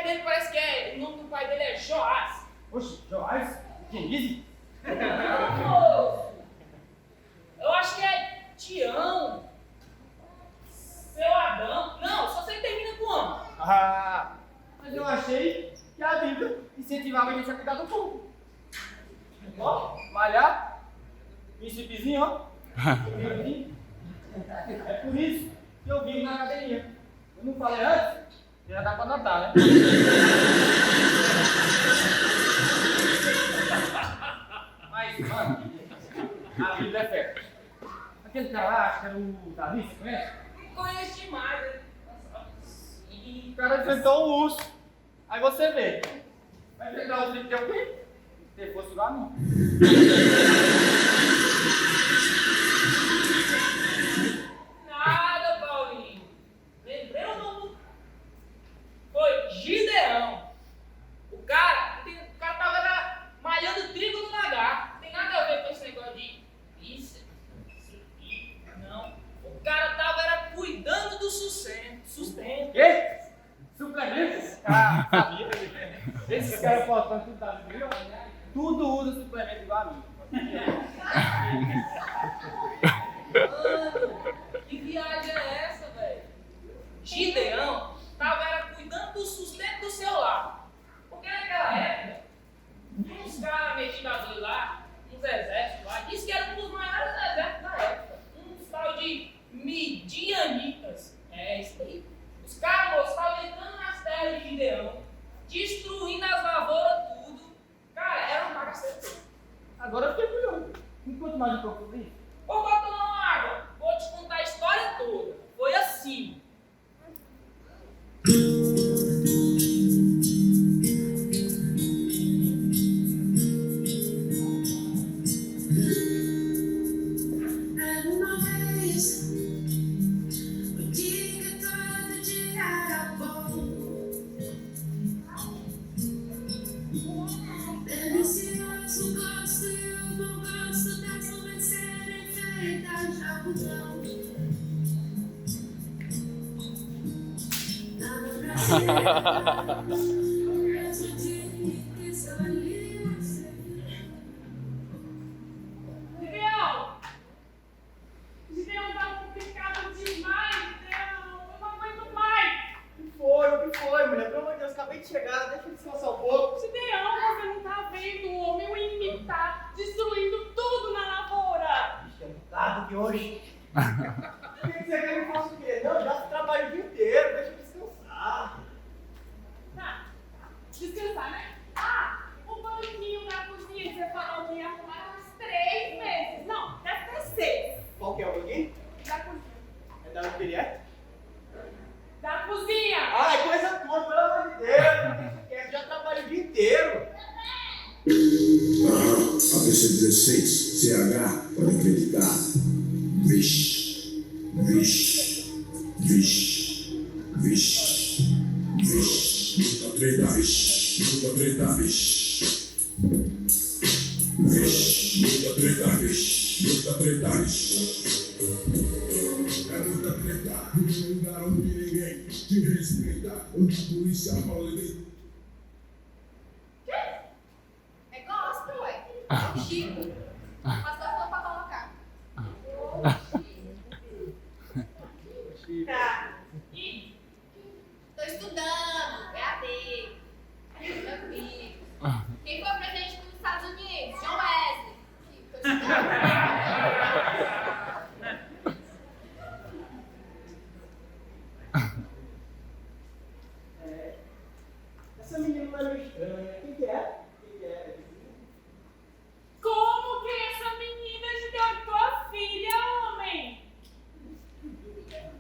mesmo parece que o nome do pai dele é Joás. Oxe, Joás? Genise? Não, moço. Eu acho que é Tião. Seu Adão. Não, só você termina com homem. Ah, mas eu achei que a Bíblia incentivava a gente a cuidar do corpo. Ó, malhar, príncipezinho, ó. É por isso que eu vivo na academia. Eu não falei antes, já dá pra notar, né? Mas, mano, a Bíblia é fé. Aquele cara lá, acho que era o Davi, você conhece? Conheço demais, né? O cara enfrentou um urso. Aí você vê. Vai enfrentar o urso de alguém? Se fosse igual a mim. Nada, Paulinho. Lembrei o nome. Foi Gideão. O cara tava malhando trigo no lagar. Não tem nada a ver com esse negócio de isso. Não. O cara tava cuidando do sustento. Quê? Suplementos? Ah, sabia. Esses caras faltam tudo da vida. Tudo usa suplemento igual a mim. Mano, que viagem é essa, velho? Gideão tava cuidando do sustento do seu lar. Porque naquela época, uns caras mexidadores lá, uns exércitos lá, disse que era um dos maiores exércitos da época. Uns tal de midianitas. É isso aí. Os caras estavam entrando nas terras de Gideão, destruindo as lavouras, tudo. Cara, era um bagaceiro. Agora eu fiquei curioso. Enquanto mais um pouco isso. Vou botar uma água. Vou te contar a história toda. Foi assim. Era uma vez o dia que todo dia era bom. Delicioso, gosto e eu não gosto das nuvens serem feitas de algodão. Nada pra ser, o mesmo dia que escolhi você. Gideão tá complicado demais, Gideão. Eu não aguento mais. O que foi, mulher? Pelo amor de Deus, acabei de chegar, deixa eu descansar um pouco. Gideão, você não tá vendo o homem, o inimigo tá destruindo tudo na lavoura. Bicho, é um bocado que hoje. O que você quer que eu faça o quê? Não, já trabalho o dia inteiro, deixa eu descansar. Tá, descansar, né? Ah, o banquinho da cozinha que você falou que ia arrumar uns 3 meses. Não, deve ter 6. Qual que é o banquinho? Da cozinha. É da onde que ele é? Da cozinha! Ai, coisa tua, pelo amor de Deus. Eu já trabalho o dia inteiro. ABC16, CH, pode acreditar. Vixe, vixe, vixe, vixe, vixe. Muita treta, vixe, muita treta, vixe. Vixe, muita treta, vixe, muita treta, vixe. É muita treta, não lugar onde ninguém te respeita. Onde a polícia fala de É gospel, ué. É o Chico. O pastor falou pra colocar. Tá. E Tô estudando. EAD. Tranquilo. Quem foi presidente dos Estados Unidos? John Wesley. Tô estudando. Essa menina não é meio estranha. Quem que é? Quem que é? como que essa menina Gideão, tua filha, homem?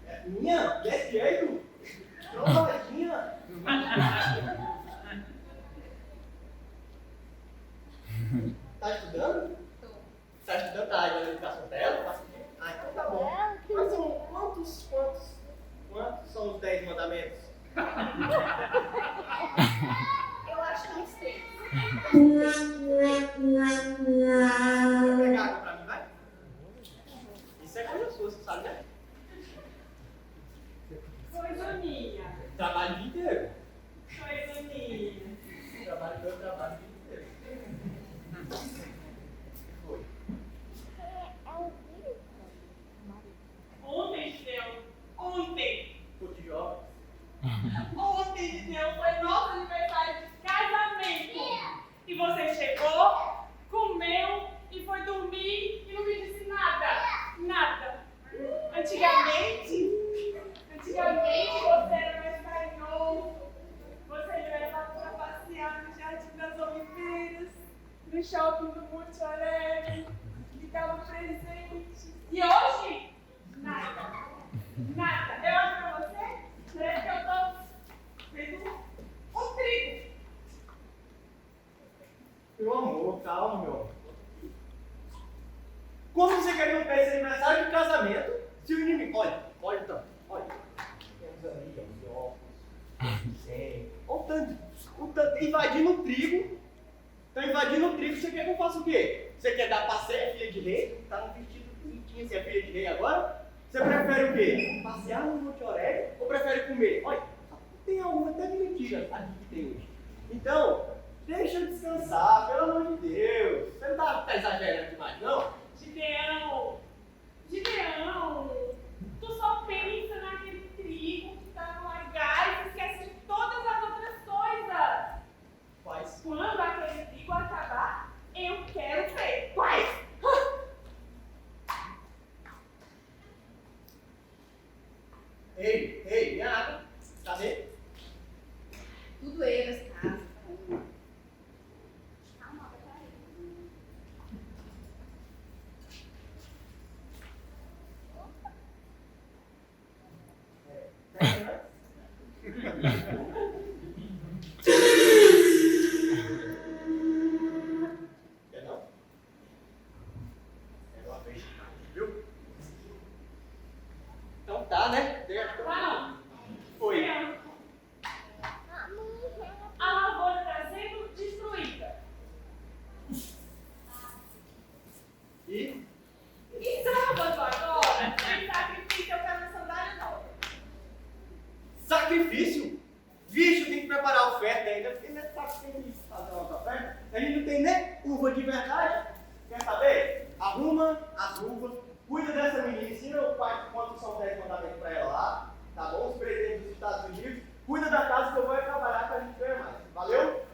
É minha? Desse jeito? Trombadinha. Tá estudando? Tô. Tá estudando a área da educação dela? Ah, então tá bom. Mas são quantos são os 10 mandamentos? Eu acho que uns 3. Vai pegar água pra mim, vai? Isso é coisa sua, você sabe, né? Coisa minha. Trabalho o dia inteiro. Coisa no shopping do Monte Alegre, me dava presente. E hoje, nada. Nada. Eu olho pra você, parece que eu tô vendo um trigo. Meu amor, calma, meu amor. Como você quer que eu peça aniversário de casamento se o inimigo... Olha então, olha. Temos ali, ó, os óculos. O tanto invadindo o trigo. Tá invadindo o trigo, você quer que eu faça o quê? Você quer dar passeio, filha de rei? Tá no vestido bonitinho, você é filha de rei agora? Você prefere o quê? Passear no Monte Aurélio ou prefere comer? Olha, tem alguma até de mentira aqui que tem hoje. Então, deixa eu descansar, pelo amor de Deus. Você não tá exagerando demais, não? Gideão, tu só pensa naquele trigo que tá no lagar e esquece de todas as outras coisas. Faz. Quando aquele trigo acabar, eu quero ver. Quais? Ei, minha água. Cadê? Tudo eu nessa casa. Calma, peraí. Quer não? É uma vez, viu? Então tá, né? Não. Foi. A lavoura está sendo destruída. E? E sábado agora, tem sacrifício, eu quero uma sandália nova. Sacrifício? Vixe, tem que preparar a oferta ainda, porque ainda tá sem fazer uma oferta. A gente não tem nem uva de verdade. Quer saber? Arruma as uvas, cuida dessa menina, ensina o pai quantos são 10 mandamentos pra ela lá, tá bom? Os presentes dos Estados Unidos, cuida da casa que eu vou trabalhar pra gente ganhar mais. Valeu?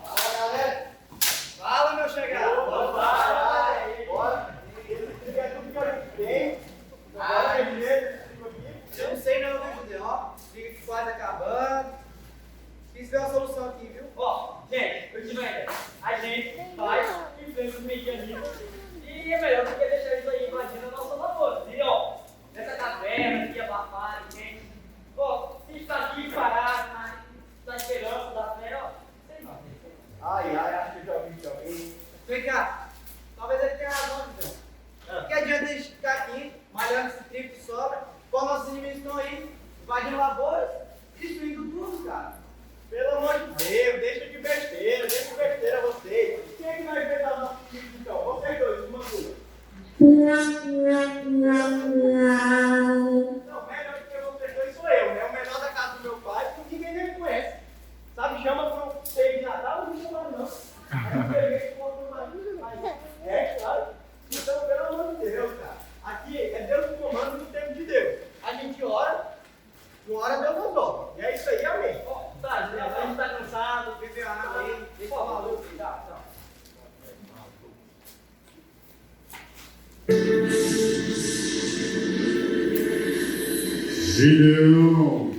Fala, galera! Fala, meu chegado! Bora! Esse é tudo que a gente tem. Bora, Eu não sei não, viu, Judeu? Ó, fica aqui quase acabando. Quis ver uma solução aqui, viu? Ó, gente, eu tive uma ideia. A gente faz e vê os mecanismos e é melhor do que deixar isso aí invadindo a nossa lavoura. E ó, nessa caverna aqui abafada, gente. Ó, se está aqui parado, na esperança da fé, ó. Sei não. Ai, acho que eu já ouvi de alguém. Vem cá. Talvez ele tenha razão, Judeu. Que adianta a gente ficar aqui, malhando esse trigo que sobra, quando nossos inimigos estão aí, invadindo lavouras, destruindo tudo, cara. Pelo amor de Deus, deixa de besteira vocês. Quem é que vai enfrentar o nosso time então? Vocês dois, uma coisa. Não, melhor do que vocês dois sou eu, né? O menor da casa do meu pai, que ninguém nem conhece. Sabe, chama pro ceia de Natal, não chama não. Aí eu peguei e coloquei uma sabe? Então, pelo amor de Deus, cara. Aqui é Deus que comanda no tempo de Deus. A gente ora, uma hora Deus nos dobra. E é isso aí, amém. Ó, tá, a gente tá cansado, beber água aí. Deixa eu falar, tchau. Gideão,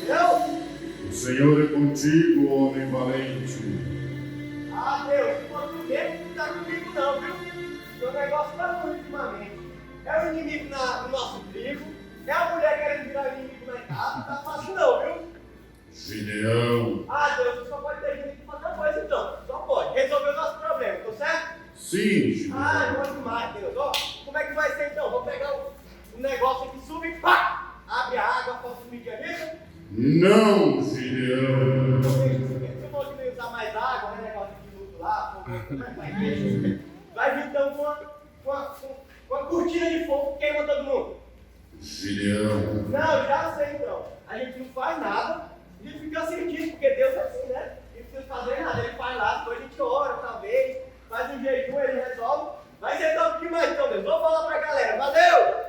Eu? o Senhor é contigo, homem valente. Ah, Deus, não pode mesmo não tá comigo não, viu? Meu negócio tá ruim ultimamente. É o inimigo no nosso trigo, é a mulher querendo virar inimigo na casa, não tá fácil não, viu? Gideão, Ah, Deus, você só pode ter gente que fazer uma coisa então. Só pode. Resolver o nosso problema, tá certo? sim, Gideão. Ah, bom demais, Deus. Ó, como é que vai ser então? Vou pegar o negócio aqui, sube e pá! Abre a água, posso medir nisso? Não, Gideão. Eu vou utilizar mais água, né? Negócio de luto lá, como é que vai vir? Vai vir então com uma cortina de fogo que queima todo mundo. Gideão, Não, já sei então. A gente não faz nada, a gente fica sentindo, porque Deus é assim, né? Ele não precisa fazer nada, ele faz lá, depois a gente ora, talvez, faz um jejum, ele resolve. Vai ser top demais então, Deus. Vou falar pra galera, valeu!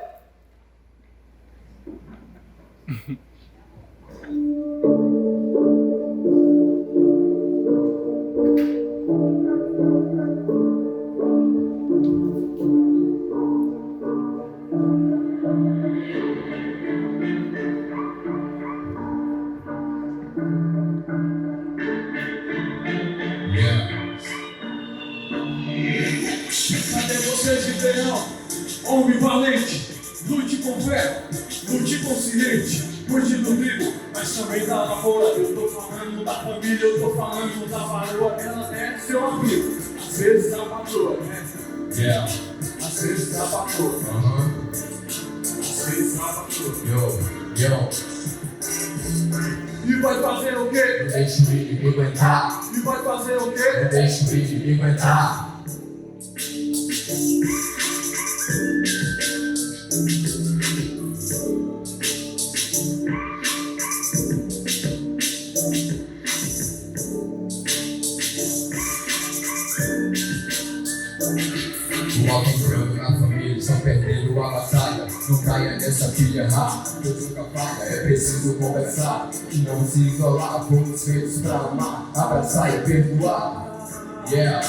você, Gideão, homem valente, lute com fé, lute consciente, cuide do trigo, mas também da lavoura. Eu tô falando da família, eu tô falando da varoa, ela é seu amigo, às vezes a patroa, né? Yeah, às vezes a patroa, às vezes a patroa. Yo. E vai fazer o quê? Não deixe o inimigo entrar. E vai fazer o quê? Não deixe o inimigo entrar. O alto entrando na família, estão perdendo a batalha. Não caia nessa pilha errada, Deus nunca falha. É preciso conversar e não se isolar. Fomos feitos pra amar, abraçar e perdoar. Yeah.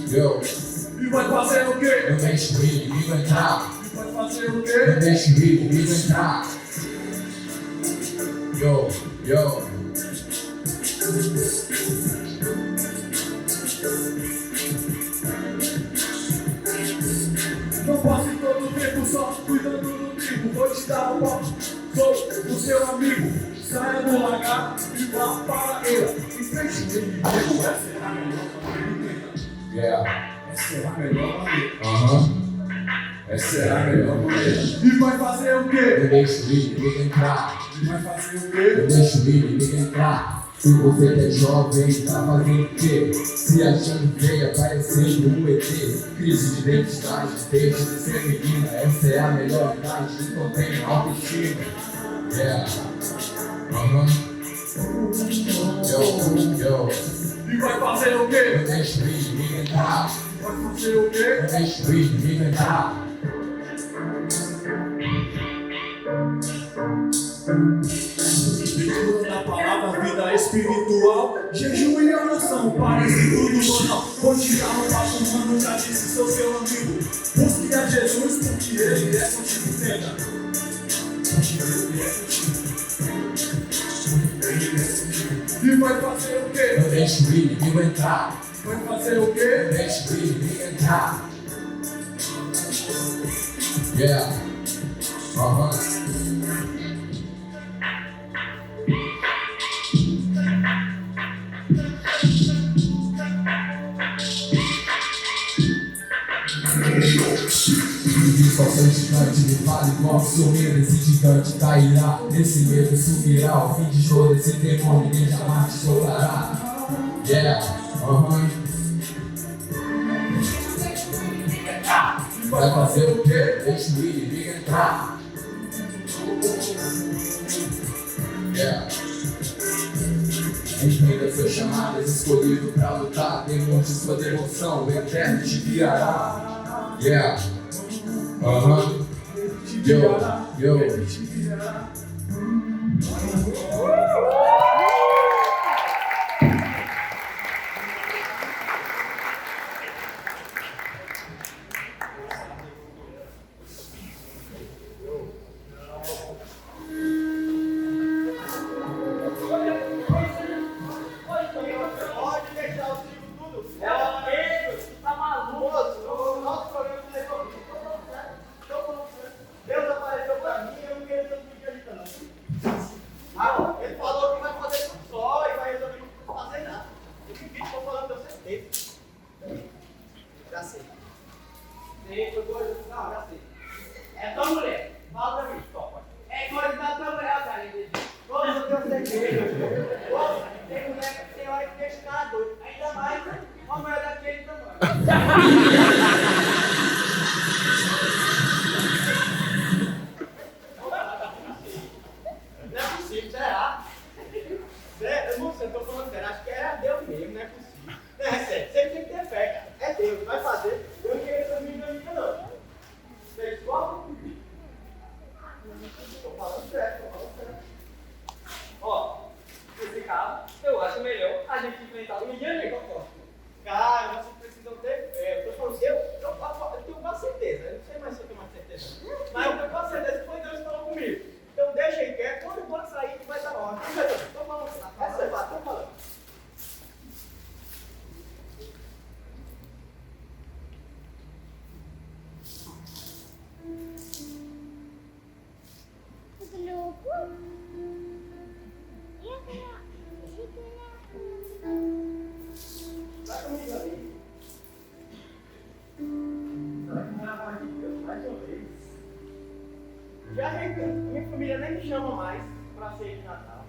Yo. E vai fazer o quê? Não deixe o inimigo entrar. E vai fazer o quê? Não deixe o inimigo entrar. Yo. Não passe todo o tempo só cuidando do trigo. Vou te dar um papo, sou o seu amigo. Saia do lagar e vá para a eira. Enfrente o inimigo, essa é a melhor maneira. Yeah. Essa é a melhor maneira. Essa é a melhor maneira. E vai fazer o quê? Não deixe o inimigo entrar. E vai fazer o quê? Não deixe o inimigo entrar. Se você é jovem, tá fazendo o quê? Se achando feia, parecendo um ET. Crise de identidade, deixe de ser menina. Essa é a melhor idade, então tenha autoestima. Yeah. Yo. E vai fazer o quê? Não deixe o inimigo entrar. Vai fazer o quê? Não deixe o inimigo entrar. Leitura da palavra, vida espiritual, jejum e oração, parece tudo banal. Vou tirar um papo, mano, já disse, sou seu amigo. Busque a Jesus, porque ele é contigo, entenda. Porque ele é contigo. E vai fazer o quê? Não deixe o inimigo entrar. Vai fazer o quê? Não deixe o inimigo entrar. Yeah. Só sou gigante, me fale qual sou medo. Esse gigante cairá, esse medo subirá. O fim de todo esse demônio, ninguém jamais te soltará. Yeah, Vai fazer o quê? Deixa o inimigo entrar. Yeah. Entenda seu chamado, és escolhido pra lutar. Demonstre sua devoção, o eterno te guiará. Yeah. Yo. Pode deixar o trigo tudo. Ela mesmo, tá maluco. O nosso programa não levou. Tô falando certo. Deus apareceu pra mim e eu não queria tanto vídeo ali não. Ele falou que vai fazer tudo só e vai resolver não fazer nada. Esse vídeo que eu tô falando, deu certeza. Já sei. Sim, foi coisa. Não, já sei. É tua mulher. Fala pra mim, topa. É coisa da tua mulher, cara. Nossa, eu tenho certeza. Nossa, tem mulher, tem hora que deixa o cara doido. Ainda mais uma mulher daquele tamanho. Não é possível, será? Eu não sei, eu tô falando sério. Acho que era Deus mesmo, não é possível. Não, é sério, você tem que ter fé, cara. É Deus, vai fazer. Eu não queria essa menina minha, não. Pessoal? Tô falando sério, tô falando sério. Ó, nesse caso, eu acho melhor a gente enfrentar o Indiana e o cara, vocês precisam ter fé. Eu tô falando, eu tenho quase certeza. Eu não sei mais se eu tenho mais certeza. Mas eu tenho quase certeza que foi Deus que falou comigo. Então deixa aí quieto, quando eu for sair, vai dar hora. Tô falando, essa é fácil, tô falando. me chama mais para ceia de Natal.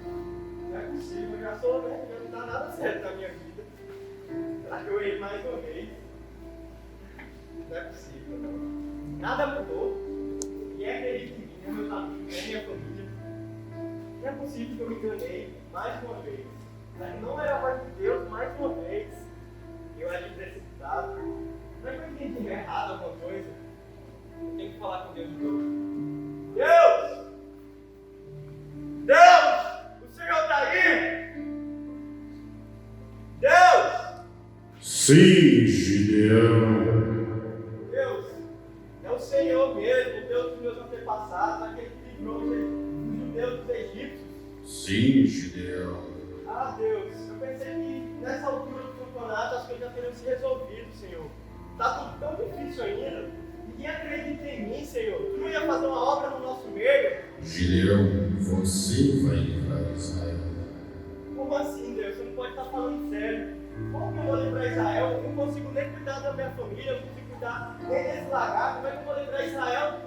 Não é possível, eu já sou, né? Já não dá nada certo na minha vida. Será que eu errei mais uma vez? Não é possível, não. Nada mudou. E é acredito em mim, né, meus amigos, né, minha família. Não é possível que eu me enganei mais uma vez. Será que não era a voz de Deus mais uma vez? Eu agi precipitado. Não é que eu entendi errado alguma coisa. Eu tenho que falar com Deus de novo. Deus! Deus! O Senhor está aí? Deus! Sim, Gideão. Deus, é o Senhor mesmo, o Deus dos meus antepassados, aquele que livrou os judeus dos egípcios. Sim, Gideão. Ah, Deus, eu pensei que nessa altura do campeonato as coisas já teriam se resolvido, Senhor. Está tudo tão difícil ainda. Ninguém acredita em mim, Senhor. Tu não ia fazer uma obra no nosso meio? Gideão, você vai livrar Israel. Como assim, Deus? Você não pode estar falando sério. Como que eu vou livrar Israel? Eu não consigo nem cuidar da minha família, eu não consigo cuidar nem desse lagarto. Como é que eu vou livrar Israel?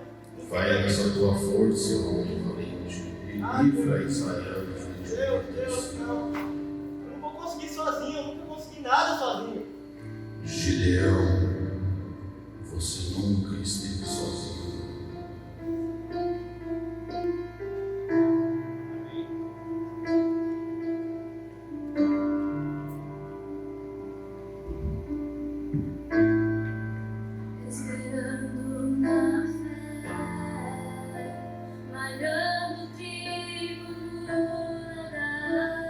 Vai nessa tua força, homem valente, e livra Israel de Deus, não. Eu não vou conseguir sozinho, eu nunca consegui nada sozinho. Gideão, você nunca esteve sozinho. Esperando na fé, malhando trigo no lagar.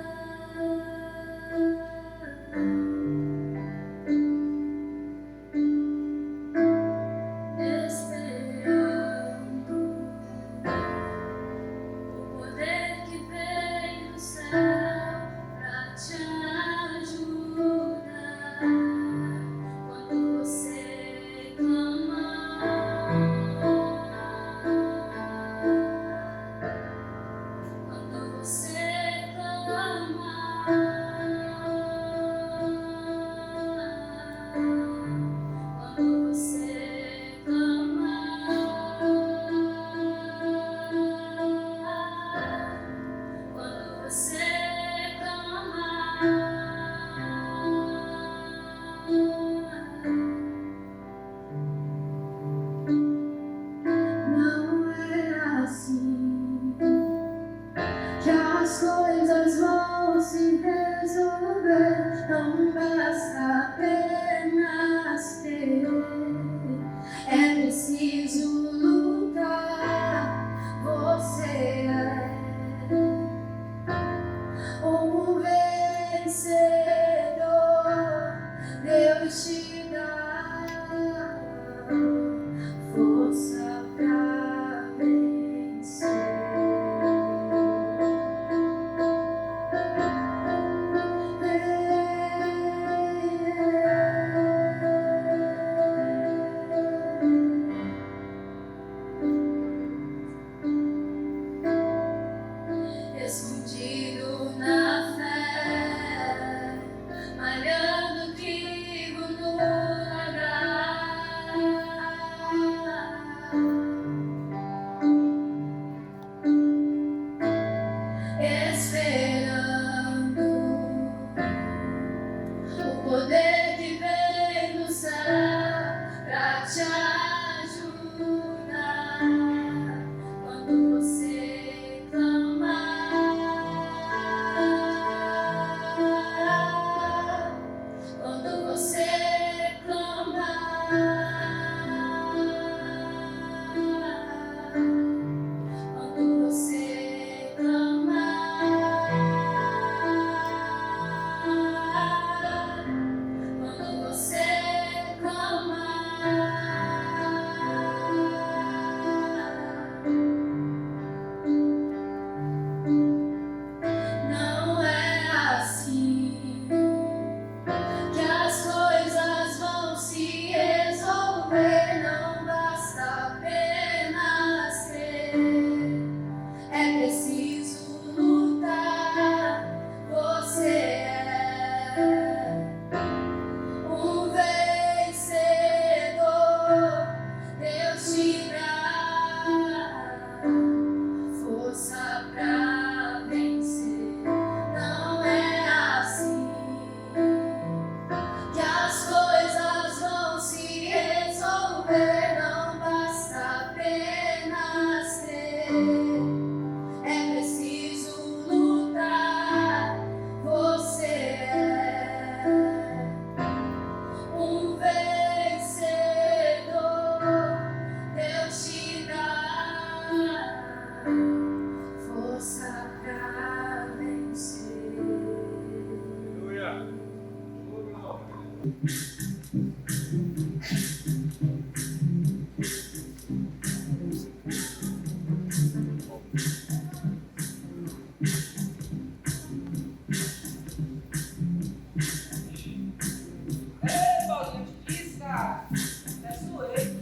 Escondido na fé, Ei, Paulinho, que isso, cara? É zoeira.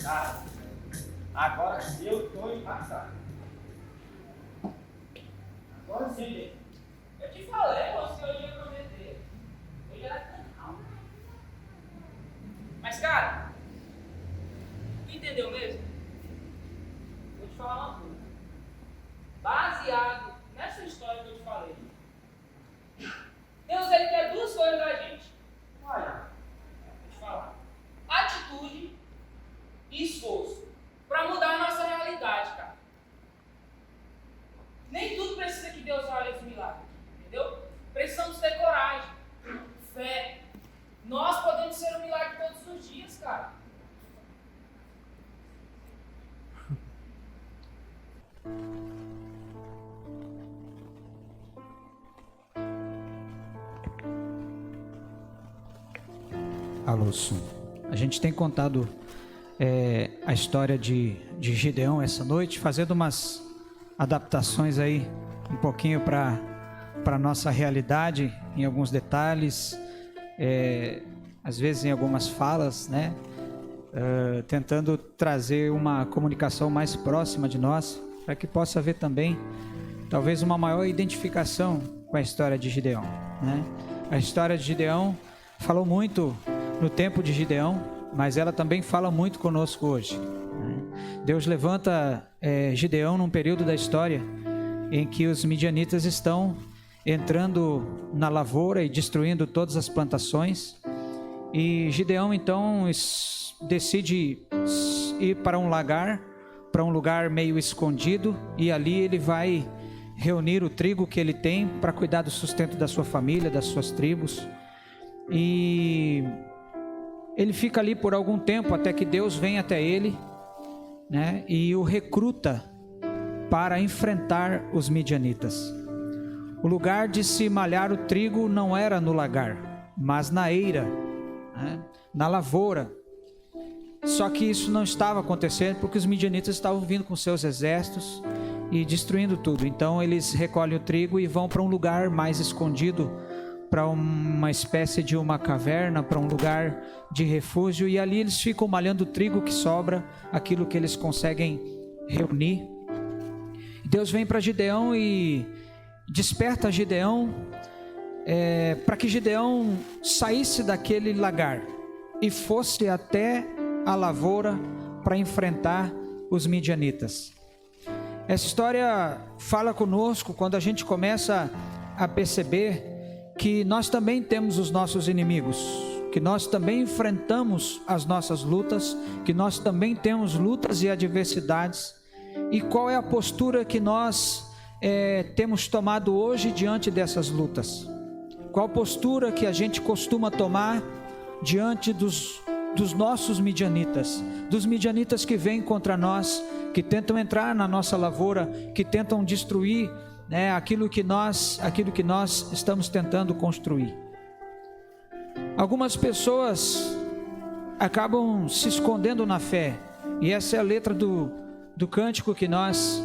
Cara, agora eu tô impactado. Agora sim, gente. Eu te falei, você hoje ia prometer. Hoje era canal. Mas, cara, tu entendeu mesmo? Vou te falar uma coisa. Baseado nessa história que eu te falei, Deus, ele quer duas coisas da gente. Olha, Vou te falar. Atitude e esforço. Para mudar a nossa realidade, cara. Nem tudo precisa que Deus olhe esse milagre. Entendeu? Precisamos ter coragem, fé. Nós podemos ser um milagre todos os dias, cara. Alô, Sum. A gente tem contado a história de Gideão essa noite, fazendo umas adaptações aí um pouquinho para a nossa realidade, em alguns detalhes, às vezes em algumas falas, né? Tentando trazer uma comunicação mais próxima de nós, para que possa haver também, talvez, uma maior identificação com a história de Gideão, né? A história de Gideão falou muito no tempo de Gideão, mas ela também fala muito conosco hoje. Deus levanta Gideão num período da história em que os midianitas estão entrando na lavoura e destruindo todas as plantações, e Gideão então decide ir para um lugar meio escondido, e ali ele vai reunir o trigo que ele tem para cuidar do sustento da sua família, das suas tribos, e ele fica ali por algum tempo até que Deus vem até ele, né, e o recruta para enfrentar os midianitas. O lugar de se malhar o trigo não era no lagar, mas na eira, né, na lavoura. Só que isso não estava acontecendo porque os midianitas estavam vindo com seus exércitos e destruindo tudo. Então eles recolhem o trigo e vão para um lugar mais escondido, para uma espécie de uma caverna, para um lugar de refúgio, e ali eles ficam malhando o trigo que sobra, aquilo que eles conseguem reunir. Deus vem para Gideão e desperta Gideão para que Gideão saísse daquele lagar e fosse até a lavoura para enfrentar os midianitas. Essa história fala conosco quando a gente começa a perceber que nós também temos os nossos inimigos, que nós também enfrentamos as nossas lutas, que nós também temos lutas e adversidades, e qual é a postura que nós temos tomado hoje diante dessas lutas? Qual postura que a gente costuma tomar diante dos nossos midianitas, dos midianitas que vêm contra nós, que tentam entrar na nossa lavoura, que tentam destruir, né, aquilo que nós estamos tentando construir? Algumas pessoas acabam se escondendo na fé, e essa é a letra do cântico que nós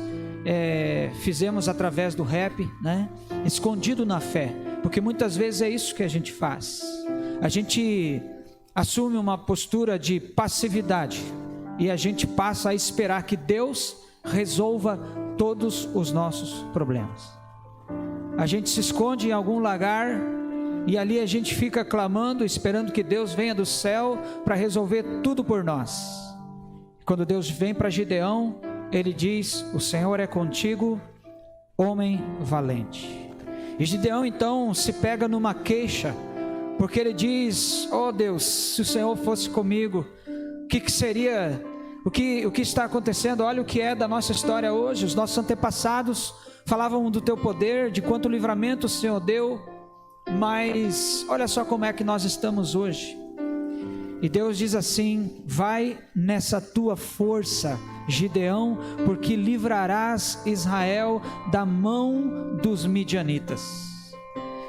fizemos através do rap, né? Escondido na fé, porque muitas vezes é isso que a gente faz. A gente assume uma postura de passividade e a gente passa a esperar que Deus resolva todos os nossos problemas. A gente se esconde em algum lugar e ali a gente fica clamando, esperando que Deus venha do céu para resolver tudo por nós. Quando Deus vem para Gideão, ele diz: o Senhor é contigo, homem valente. E Gideão então se pega numa queixa, porque ele diz: oh Deus, se o Senhor fosse comigo, o que seria, o que está acontecendo? Olha o que é da nossa história hoje. Os nossos antepassados falavam do teu poder, de quanto livramento o Senhor deu, mas olha só como é que nós estamos hoje. E Deus diz assim: vai nessa tua força, Gideão, porque livrarás Israel da mão dos midianitas.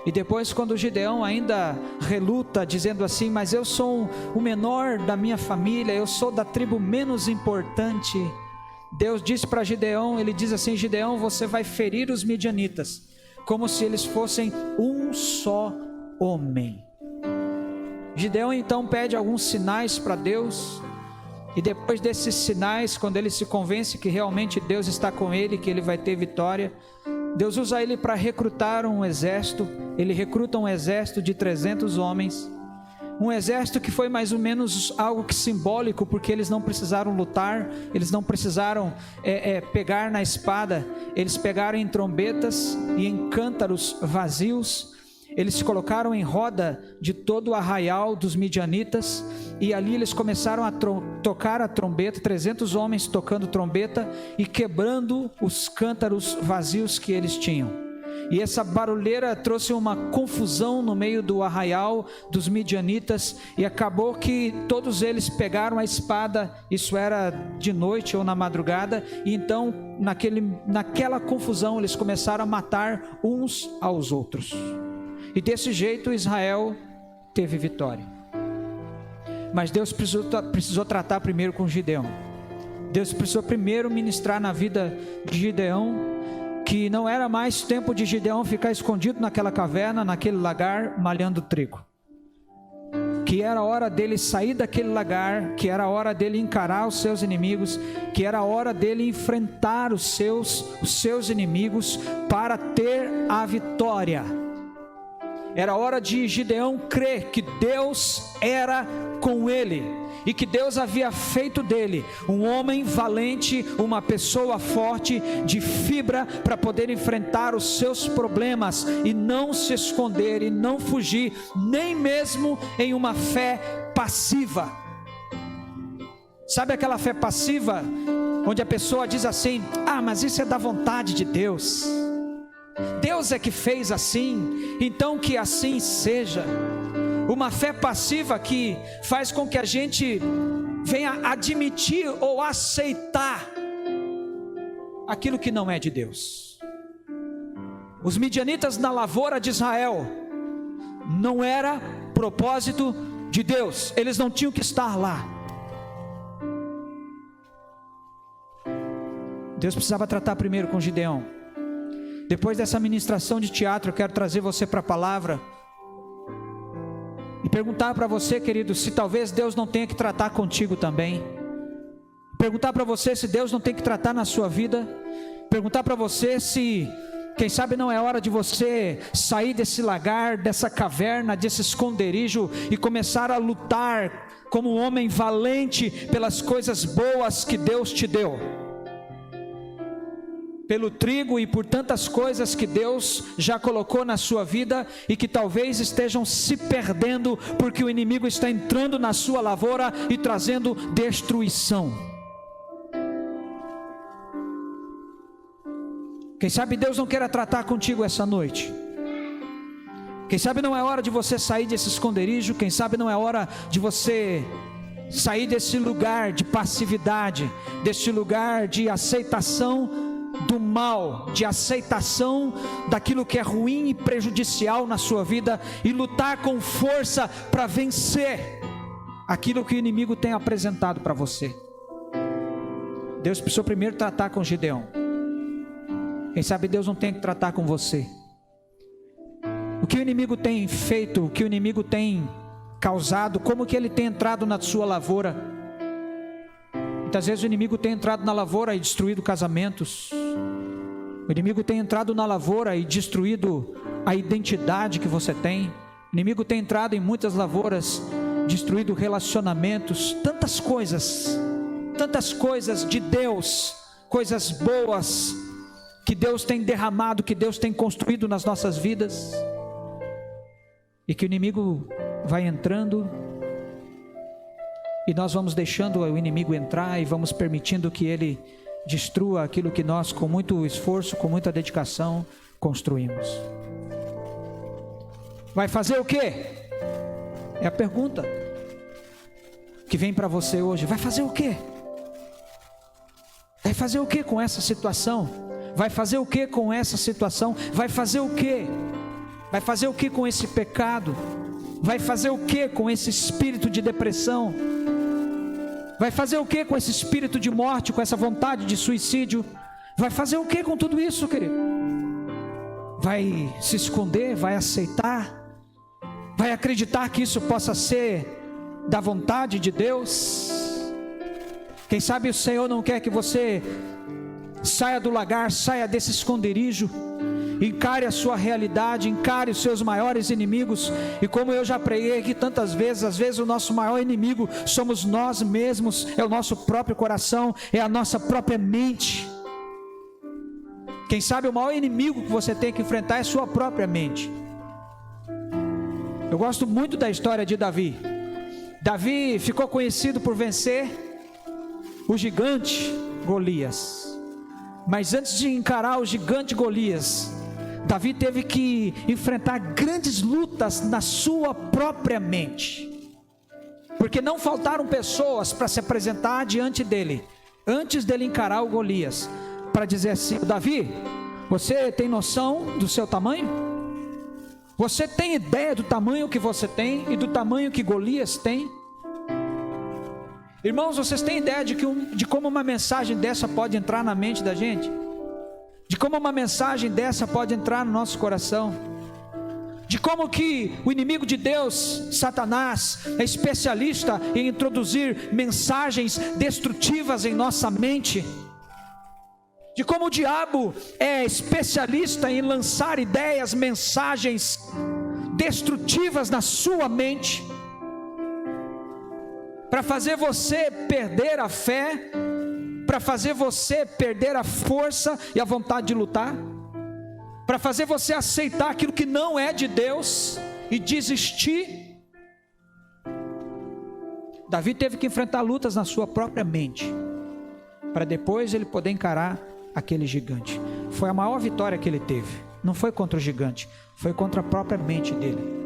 E depois, quando Gideão ainda reluta, dizendo assim: mas eu sou o menor da minha família, eu sou da tribo menos importante, Deus diz para Gideão, ele diz assim: Gideão, você vai ferir os midianitas, como se eles fossem um só homem. Gideão então pede alguns sinais para Deus, e depois desses sinais, quando ele se convence que realmente Deus está com ele, que ele vai ter vitória, Deus usa ele para recrutar um exército. Ele recruta um exército de 300 homens, um exército que foi mais ou menos algo que simbólico, porque eles não precisaram lutar, eles não precisaram pegar na espada, eles pegaram em trombetas e em cântaros vazios. Eles se colocaram em roda de todo o arraial dos midianitas, e ali eles começaram a tocar a trombeta, 300 homens tocando trombeta e quebrando os cântaros vazios que eles tinham. E essa barulheira trouxe uma confusão no meio do arraial dos midianitas, e acabou que todos eles pegaram a espada. Isso era de noite ou na madrugada, e então naquela confusão eles começaram a matar uns aos outros. E desse jeito Israel teve vitória. Mas Deus precisou tratar primeiro com Gideão. Deus precisou primeiro ministrar na vida de Gideão, que não era mais tempo de Gideão ficar escondido naquela caverna, naquele lagar, malhando trigo. Que era a hora dele sair daquele lagar, que era a hora dele encarar os seus inimigos, que era a hora dele enfrentar os seus inimigos para ter a vitória. Era hora de Gideão crer que Deus era com ele, e que Deus havia feito dele um homem valente, uma pessoa forte, de fibra, para poder enfrentar os seus problemas, e não se esconder, e não fugir, nem mesmo em uma fé passiva. Sabe aquela fé passiva, onde a pessoa diz assim: ah, mas isso é da vontade de Deus, Deus é que fez assim, então que assim seja. Uma fé passiva que faz com que a gente venha admitir ou aceitar aquilo que não é de Deus. Os midianitas na lavoura de Israel não era propósito de Deus, eles não tinham que estar lá. Deus precisava tratar primeiro com Gideão. Depois dessa ministração de teatro, eu quero trazer você para a palavra e perguntar para você, querido, se talvez Deus não tenha que tratar contigo também. Perguntar para você se Deus não tem que tratar na sua vida. Perguntar para você se, quem sabe, não é hora de você sair desse lagar, dessa caverna, desse esconderijo, e começar a lutar como um homem valente pelas coisas boas que Deus te deu, pelo trigo e por tantas coisas que Deus já colocou na sua vida, e que talvez estejam se perdendo, porque o inimigo está entrando na sua lavoura e trazendo destruição. Quem sabe Deus não queira tratar contigo essa noite. Quem sabe não é hora de você sair desse esconderijo. Quem sabe não é hora de você sair desse lugar de passividade, desse lugar de aceitação do mal, de aceitação daquilo que é ruim e prejudicial na sua vida, e lutar com força para vencer aquilo que o inimigo tem apresentado para você. Deus precisou primeiro tratar com Gideão. Quem sabe Deus não tem que tratar com você. O que o inimigo tem feito, o que o inimigo tem causado, como que ele tem entrado na sua lavoura. Muitas vezes o inimigo tem entrado na lavoura e destruído casamentos. O inimigo tem entrado na lavoura e destruído a identidade que você tem. O inimigo tem entrado em muitas lavouras, destruído relacionamentos, tantas coisas de Deus, coisas boas que Deus tem derramado, que Deus tem construído nas nossas vidas, e que o inimigo vai entrando, e nós vamos deixando o inimigo entrar, e vamos permitindo que ele destrua aquilo que nós, com muito esforço, com muita dedicação, construímos. Vai fazer o quê? É a pergunta. que vem para você hoje, vai fazer o quê? Vai fazer o que com essa situação? Vai fazer o que com essa situação? Vai fazer o que? Vai fazer o que com esse pecado? Vai fazer o que com esse espírito de depressão? Vai fazer o que com esse espírito de morte, com essa vontade de suicídio? Vai fazer o que com tudo isso, querido? Vai se esconder? Vai aceitar? Vai acreditar que isso possa ser da vontade de Deus? Quem sabe o Senhor não quer que você saia do lagar, saia desse esconderijo, encare a sua realidade, encare os seus maiores inimigos. E como eu já preguei aqui tantas vezes, às vezes o nosso maior inimigo somos nós mesmos, é o nosso próprio coração, é a nossa própria mente. Quem sabe o maior inimigo que você tem que enfrentar é a sua própria mente. Eu gosto muito da história de Davi. Davi ficou conhecido por vencer o gigante Golias. Mas antes de encarar o gigante Golias, Davi teve que enfrentar grandes lutas na sua própria mente. Porque não faltaram pessoas para se apresentar diante dele, antes dele encarar o Golias, para dizer assim: Davi, você tem noção do seu tamanho? Você tem ideia do tamanho que você tem e do tamanho que Golias tem? Irmãos, vocês têm ideia de como uma mensagem dessa pode entrar na mente da gente? De como uma mensagem dessa pode entrar no nosso coração? De como que o inimigo de Deus, Satanás, é especialista em introduzir mensagens destrutivas em nossa mente? De como o diabo é especialista em lançar ideias, mensagens destrutivas na sua mente, para fazer você perder a fé, para fazer você perder a força e a vontade de lutar, para fazer você aceitar aquilo que não é de Deus e desistir. Davi teve que enfrentar lutas na sua própria mente, para depois ele poder encarar aquele gigante. Foi a maior vitória que ele teve. Não foi contra o gigante, foi contra a própria mente dele.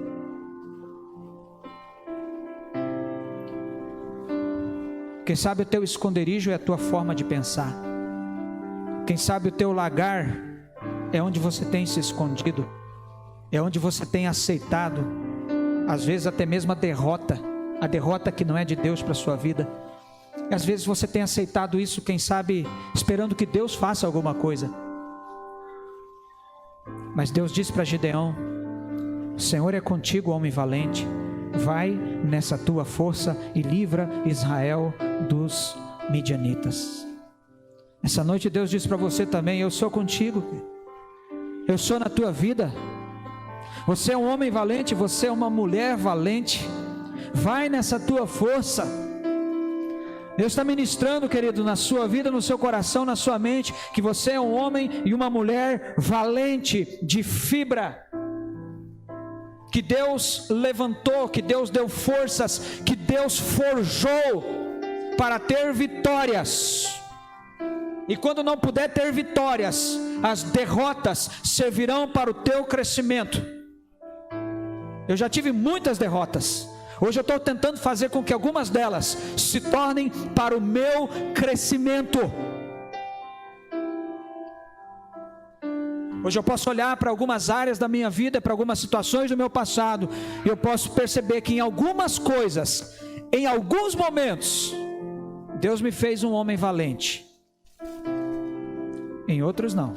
Quem sabe o teu esconderijo é a tua forma de pensar. Quem sabe o teu lagar é onde você tem se escondido, é onde você tem aceitado, às vezes até mesmo a derrota que não é de Deus para a sua vida. E às vezes você tem aceitado isso, quem sabe esperando que Deus faça alguma coisa. Mas Deus disse para Gideão: o Senhor é contigo, homem valente. Vai nessa tua força e livra Israel dos midianitas. Essa noite Deus diz para você também: eu sou contigo, eu sou na tua vida. Você é um homem valente, você é uma mulher valente. Vai nessa tua força. Deus está ministrando, querido, na sua vida, no seu coração, na sua mente, que você é um homem e uma mulher valente, de fibra, que Deus levantou, que Deus deu forças, que Deus forjou para ter vitórias. E quando não puder ter vitórias, as derrotas servirão para o teu crescimento. Eu já tive muitas derrotas. Hoje eu estou tentando fazer com que algumas delas se tornem para o meu crescimento. Hoje eu posso olhar para algumas áreas da minha vida, para algumas situações do meu passado, e eu posso perceber que em algumas coisas, em alguns momentos, Deus me fez um homem valente. Em outros não.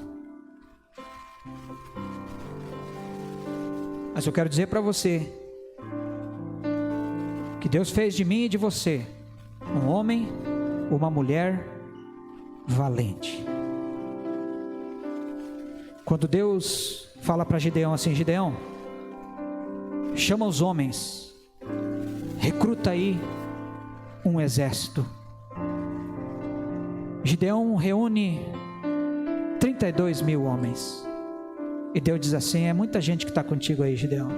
Mas eu quero dizer para você que Deus fez de mim e de você um homem, uma mulher valente. Quando Deus fala para Gideão assim: Gideão, chama os homens, recruta aí um exército. Gideão reúne 32 mil homens. E Deus diz assim: é muita gente que está contigo aí, Gideão.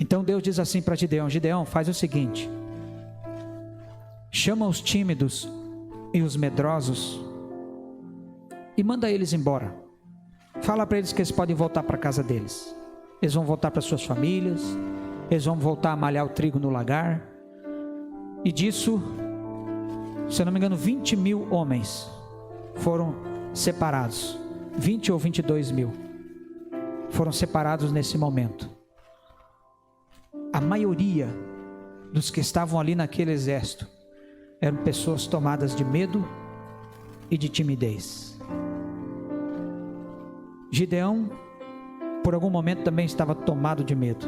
Então Deus diz assim para Gideão: Gideão, faz o seguinte, chama os tímidos e os medrosos e manda eles embora. Fala para eles que eles podem voltar para a casa deles. Eles vão voltar para suas famílias, eles vão voltar a malhar o trigo no lagar. E disso, se eu não me engano, 20 mil homens foram separados. 20 ou 22 mil foram separados nesse momento. A maioria dos que estavam ali naquele exército eram pessoas tomadas de medo e de timidez. Gideão, por algum momento, também estava tomado de medo.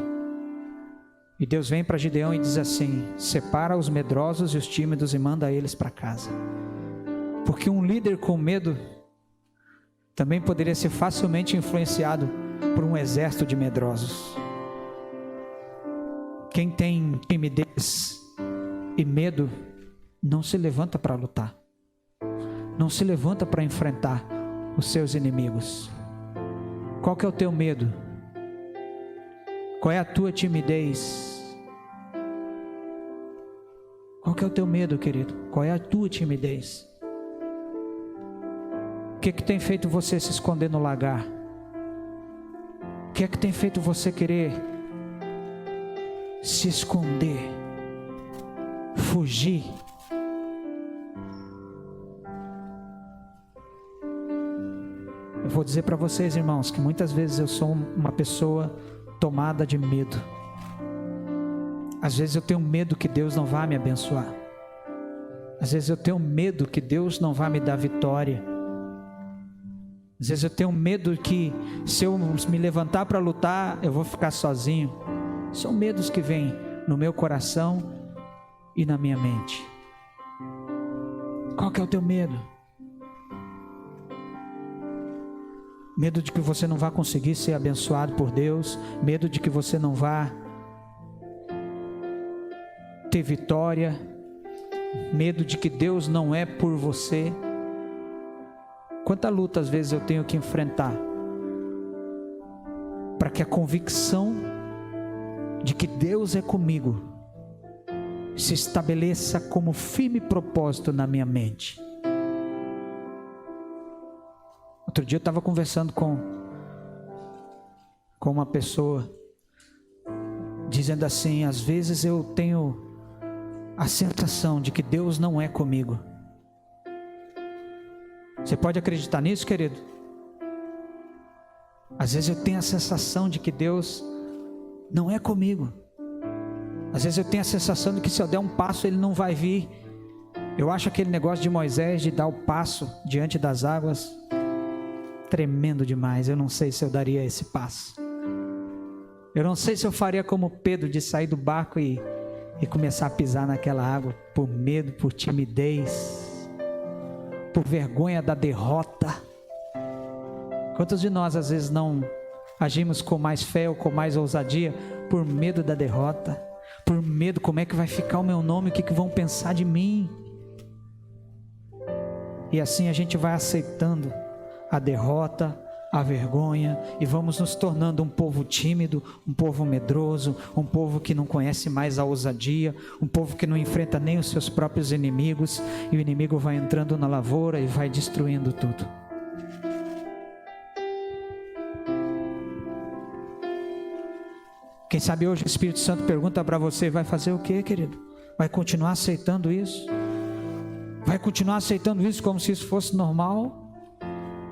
E Deus vem para Gideão e diz assim: separa os medrosos e os tímidos e manda eles para casa. Porque um líder com medo também poderia ser facilmente influenciado por um exército de medrosos. Quem tem timidez e medo não se levanta para lutar, não se levanta para enfrentar os seus inimigos. Qual que é o teu medo? Qual é a tua timidez? Qual que é o teu medo, querido? Qual é a tua timidez? O que tem feito você se esconder no lagar? O que tem feito você querer se esconder, fugir? Eu vou dizer para vocês, irmãos, que muitas vezes eu sou uma pessoa tomada de medo. Às vezes eu tenho medo que Deus não vá me abençoar. Às vezes eu tenho medo que Deus não vá me dar vitória. Às vezes eu tenho medo que se eu me levantar para lutar, eu vou ficar sozinho. São medos que vêm no meu coração e na minha mente. Qual que é o teu medo? Medo de que você não vá conseguir ser abençoado por Deus, medo de que você não vá ter vitória, medo de que Deus não é por você. Quanta luta às vezes eu tenho que enfrentar para que a convicção de que Deus é comigo se estabeleça como firme propósito na minha mente. Outro dia eu estava conversando com uma pessoa, dizendo assim: às vezes eu tenho a sensação de que Deus não é comigo. Você pode acreditar nisso, querido? Às vezes eu tenho a sensação de que Deus não é comigo. Às vezes eu tenho a sensação de que se eu der um passo Ele não vai vir. Eu acho aquele negócio de Moisés de dar o passo diante das águas tremendo demais. Eu não sei se eu daria esse passo. Eu não sei se eu faria como Pedro, de sair do barco e começar a pisar naquela água por medo, por timidez, por vergonha da derrota. Quantos de nós às vezes não agimos com mais fé ou com mais ousadia por medo da derrota, por medo, como é que vai ficar o meu nome, o que vão pensar de mim? E assim a gente vai aceitando a derrota, a vergonha, e vamos nos tornando um povo tímido, um povo medroso, um povo que não conhece mais a ousadia, um povo que não enfrenta nem os seus próprios inimigos, e o inimigo vai entrando na lavoura e vai destruindo tudo. Quem sabe hoje o Espírito Santo pergunta para você: vai fazer o que, querido? Vai continuar aceitando isso? Vai continuar aceitando isso como se isso fosse normal?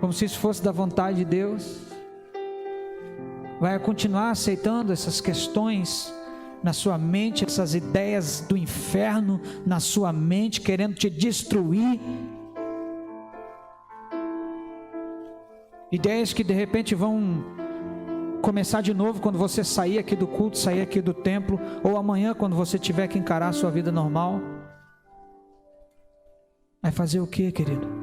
Como se isso fosse da vontade de Deus? Vai continuar aceitando essas questões na sua mente, essas ideias do inferno na sua mente, querendo te destruir? Ideias que de repente vão começar de novo quando você sair aqui do culto, sair aqui do templo, ou amanhã quando você tiver que encarar a sua vida normal. Vai fazer o que, querido?